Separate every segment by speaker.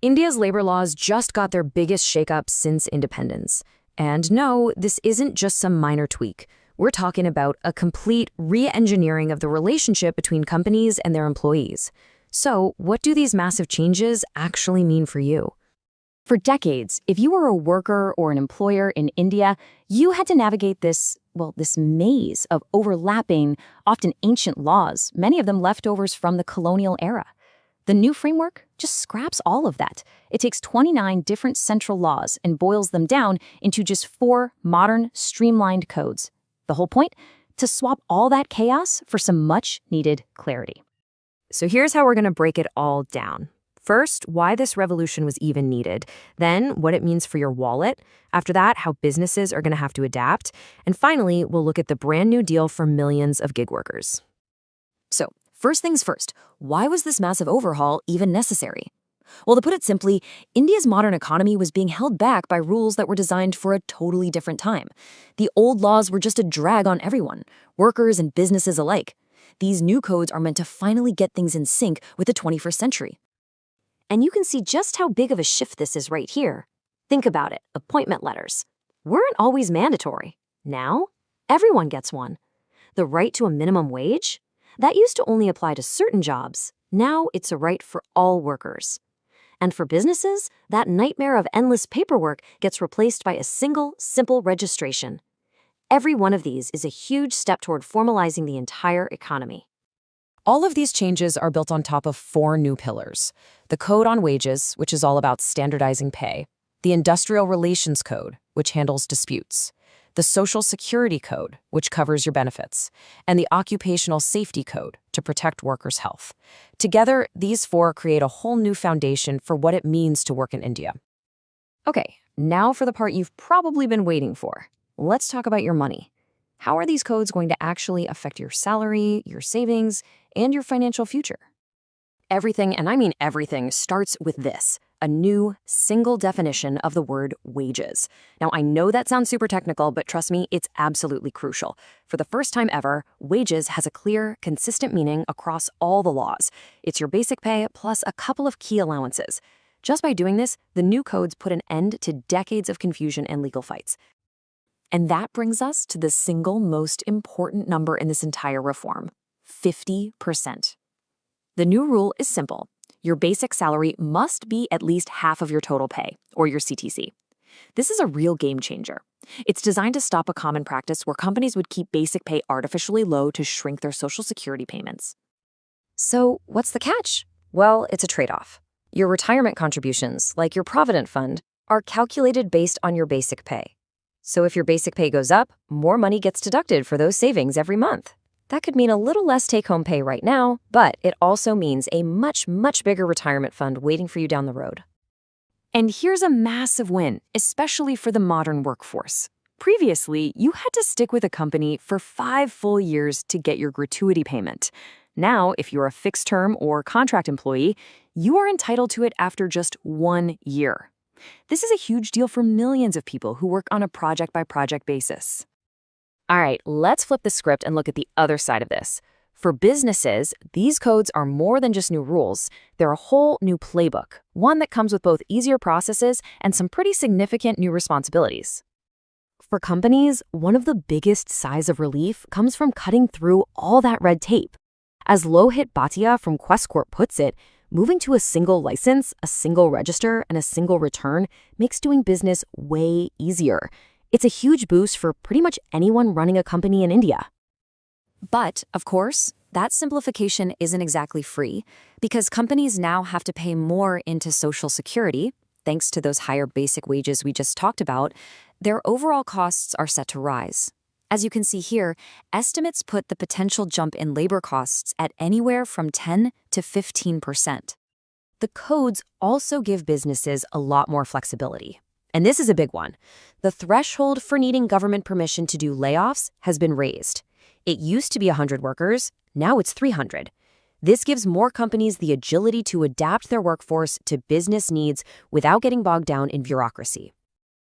Speaker 1: India's labor laws just got their biggest shakeup since independence. And no, this isn't just some minor tweak. We're talking about a complete re-engineering of the relationship between companies and their employees. So, what do these massive changes actually mean for you?
Speaker 2: For decades, if you were a worker or an employer in India, you had to navigate this maze of overlapping, often ancient laws, many of them leftovers from the colonial era. The new framework just scraps all of that. It takes 29 different central laws and boils them down into just 4 modern, streamlined codes. The whole point? To swap all that chaos for some much-needed clarity.
Speaker 1: So here's how we're going to break it all down. First, why this revolution was even needed. Then, what it means for your wallet. After that, how businesses are going to have to adapt. And finally, we'll look at the brand new deal for millions of gig workers.
Speaker 2: So, first things first, why was this massive overhaul even necessary? Well, to put it simply, India's modern economy was being held back by rules that were designed for a totally different time. The old laws were just a drag on everyone, workers and businesses alike. These new codes are meant to finally get things in sync with the 21st century. And you can see just how big of a shift this is right here. Think about it, appointment letters weren't always mandatory. Now, everyone gets one. The right to a minimum wage? That used to only apply to certain jobs. Now it's a right for all workers. And for businesses, that nightmare of endless paperwork gets replaced by a single, simple registration. Every one of these is a huge step toward formalizing the entire economy.
Speaker 1: All of these changes are built on top of 4 new pillars. The Code on Wages, which is all about standardizing pay. The Industrial Relations Code, which handles disputes. The Social Security Code, which covers your benefits. And the Occupational Safety Code, to protect workers' health. Together, these 4 create a whole new foundation for what it means to work in India. Okay, now for the part you've probably been waiting for. Let's talk about your money. How are these codes going to actually affect your salary, your savings, and your financial future? Everything, and I mean everything, starts with this, a new, single definition of the word wages. Now, I know that sounds super technical, but trust me, it's absolutely crucial. For the first time ever, wages has a clear, consistent meaning across all the laws. It's your basic pay plus a couple of key allowances. Just by doing this, the new codes put an end to decades of confusion and legal fights. And that brings us to the single most important number in this entire reform, 50%. The new rule is simple. Your basic salary must be at least half of your total pay, or your CTC. This is a real game changer. It's designed to stop a common practice where companies would keep basic pay artificially low to shrink their Social Security payments. So, what's the catch? Well, it's a trade-off. Your retirement contributions, like your Provident Fund, are calculated based on your basic pay. So if your basic pay goes up, more money gets deducted for those savings every month. That could mean a little less take-home pay right now, but it also means a much, much bigger retirement fund waiting for you down the road. And here's a massive win, especially for the modern workforce. Previously, you had to stick with a company for 5 full years to get your gratuity payment. Now, if you're a fixed-term or contract employee, you are entitled to it after just 1 year. This is a huge deal for millions of people who work on a project-by-project basis. All right, let's flip the script and look at the other side of this. For businesses, these codes are more than just new rules. They're a whole new playbook, one that comes with both easier processes and some pretty significant new responsibilities. For companies, one of the biggest sighs of relief comes from cutting through all that red tape. As Lohit Bhatia from Quest Corp puts it, moving to a single license, a single register, and a single return makes doing business way easier. It's a huge boost for pretty much anyone running a company in India. But, of course, that simplification isn't exactly free because companies now have to pay more into Social Security. Thanks to those higher basic wages we just talked about, their overall costs are set to rise. As you can see here, estimates put the potential jump in labor costs at anywhere from 10 to 15%. The codes also give businesses a lot more flexibility. And this is a big one. The threshold for needing government permission to do layoffs has been raised. It used to be 100 workers, now it's 300. This gives more companies the agility to adapt their workforce to business needs without getting bogged down in bureaucracy.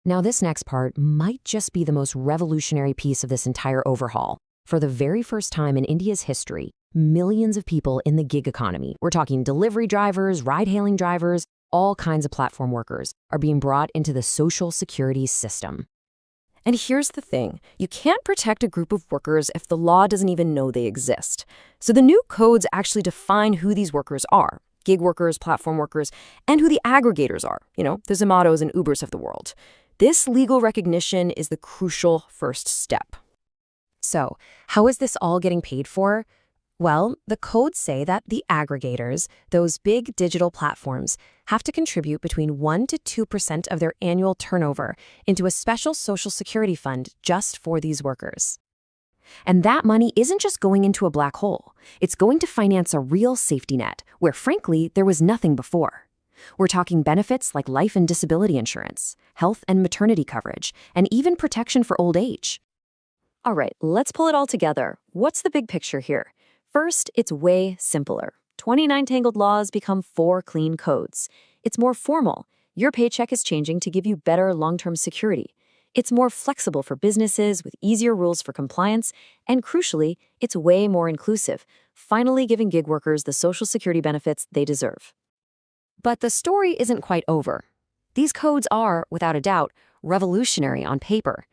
Speaker 1: Now, this next part might just be the most revolutionary piece of this entire overhaul. For the very first time in India's history, millions of people in the gig economy, we're talking delivery drivers, ride-hailing drivers, all kinds of platform workers are being brought into the Social Security system. And here's the thing, you can't protect a group of workers if the law doesn't even know they exist. So the new codes actually define who these workers are, gig workers, platform workers, and who the aggregators are, the Zomatos and Ubers of the world. This legal recognition is the crucial first step. So, how is this all getting paid for? Well, the codes say that the aggregators, those big digital platforms, have to contribute between 1% to 2% of their annual turnover into a special Social Security fund just for these workers. And that money isn't just going into a black hole. It's going to finance a real safety net, where frankly, there was nothing before. We're talking benefits like life and disability insurance, health and maternity coverage, and even protection for old age.
Speaker 2: All right, let's pull it all together. What's the big picture here? First, it's way simpler. 29 tangled laws become 4 clean codes. It's more formal. Your paycheck is changing to give you better long-term security. It's more flexible for businesses with easier rules for compliance, and crucially, it's way more inclusive, finally giving gig workers the Social Security benefits they deserve.
Speaker 1: But the story isn't quite over. These codes are, without a doubt, revolutionary on paper.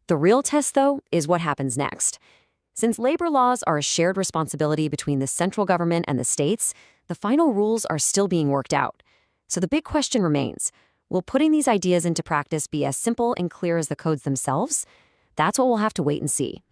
Speaker 1: The real test, though, is what happens next. Since labor laws are a shared responsibility between the central government and the states, the final rules are still being worked out. So the big question remains, will putting these ideas into practice be as simple and clear as the codes themselves? That's what we'll have to wait and see.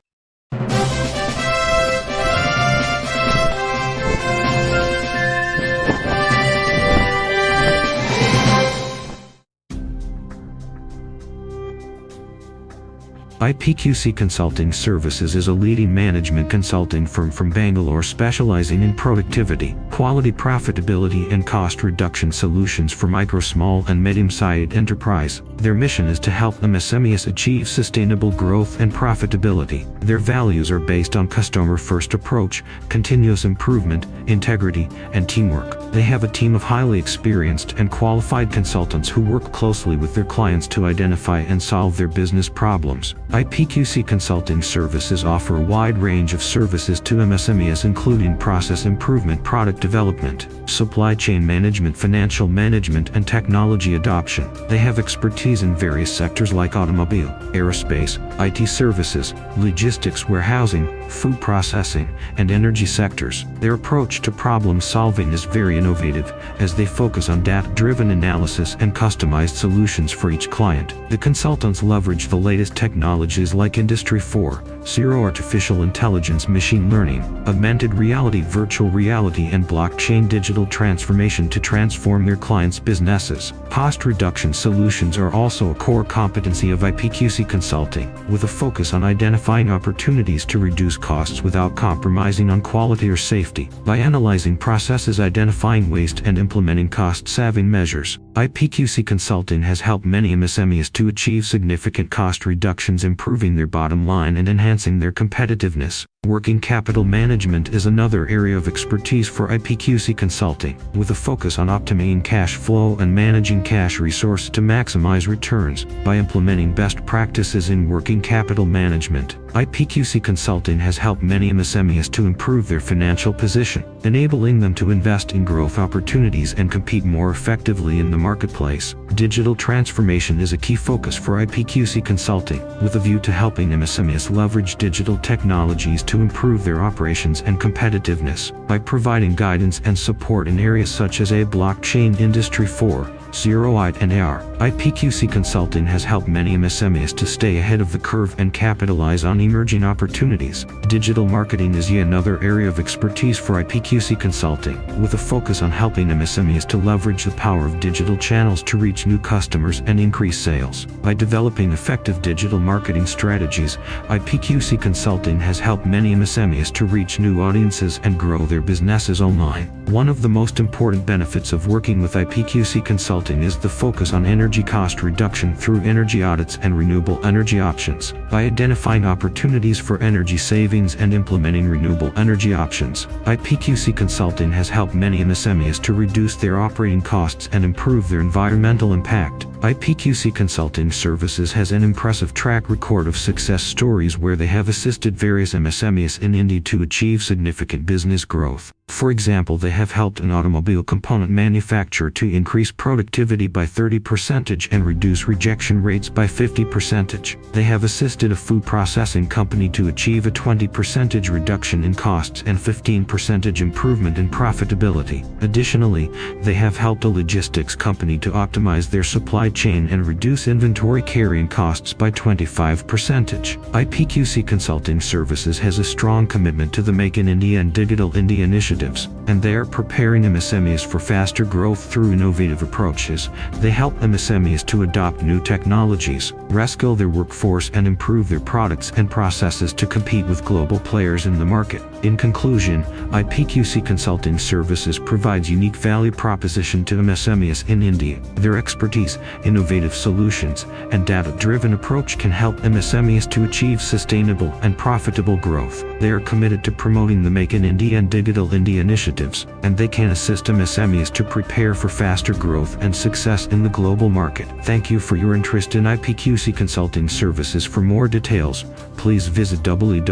Speaker 3: IPQC Consulting Services is a leading management consulting firm from Bangalore specializing in productivity, quality, profitability, and cost reduction solutions for micro, small, and medium-sized enterprise. Their mission is to help MSMEs achieve sustainable growth and profitability. Their values are based on customer-first approach, continuous improvement, integrity, and teamwork. They have a team of highly experienced and qualified consultants who work closely with their clients to identify and solve their business problems. IPQC Consulting Services offer a wide range of services to MSMEs including process improvement, product development, supply chain management, financial management, and technology adoption. They have expertise in various sectors like automobile, aerospace, IT services, logistics, warehousing, food processing, and energy sectors. Their approach to problem solving is very innovative, as they focus on data-driven analysis and customized solutions for each client. The consultants leverage the latest technologies like Industry 4.0, artificial intelligence, machine learning, augmented reality, virtual reality, and blockchain digital transformation to transform their clients' businesses. Cost reduction solutions are also a core competency of IPQC Consulting, with a focus on identifying opportunities to reduce costs without compromising on quality or safety. By analyzing processes, identifying waste, and implementing cost-saving measures, IPQC Consulting has helped many MSMEs to achieve significant cost reductions, improving their bottom line and enhancing their competitiveness. Working capital management is another area of expertise for IPQC Consulting, with a focus on optimizing cash flow and managing cash resources to maximize returns. By implementing best practices in working capital management, IPQC Consulting has helped many MSMEs to improve their financial position, enabling them to invest in growth opportunities and compete more effectively in the marketplace. Digital transformation is a key focus for IPQC Consulting, with a view to helping MSMEs leverage digital technologies to improve their operations and competitiveness. By providing guidance and support in areas such as blockchain, Industry 4.0, and AR, IPQC Consulting has helped many MSMEs to stay ahead of the curve and capitalize on emerging opportunities. Digital marketing is yet another area of expertise for IPQC Consulting, with a focus on helping MSMEs to leverage the power of digital channels to reach new customers and increase sales. By developing effective digital marketing strategies, IPQC Consulting has helped many MSMEs to reach new audiences and grow their businesses online. One of the most important benefits of working with IPQC Consulting is the focus on energy cost reduction through energy audits and renewable energy options. By identifying opportunities for energy savings and implementing renewable energy options, IPQC Consulting has helped many MSMEs to reduce their operating costs and improve their environmental impact. IPQC Consulting Services has an impressive track record of success stories where they have assisted various MSMEs in India to achieve significant business growth. For example, they have helped an automobile component manufacturer to increase productivity by 30% and reduce rejection rates by 50%. They have assisted a food processing company to achieve a 20% reduction in costs and 15% improvement in profitability. Additionally, they have helped a logistics company to optimize their supply chain and reduce inventory carrying costs by 25%. IPQC Consulting Services has a strong commitment to the Make in India and Digital India initiatives, and they are preparing MSMEs for faster growth through innovative approaches. They help MSMEs to adopt new technologies, reskill their workforce, and improve their products and processes to compete with global players in the market. In conclusion, IPQC Consulting Services provides unique value proposition to MSMEs in India. Their expertise, innovative solutions, and data-driven approach can help MSMEs to achieve sustainable and profitable growth. They are committed to promoting the Make in India and Digital India initiatives, and they can assist MSMEs to prepare for faster growth and success in the global market. Thank you for your interest in IPQC Consulting Services. For more details, please visit www.ipqc.in.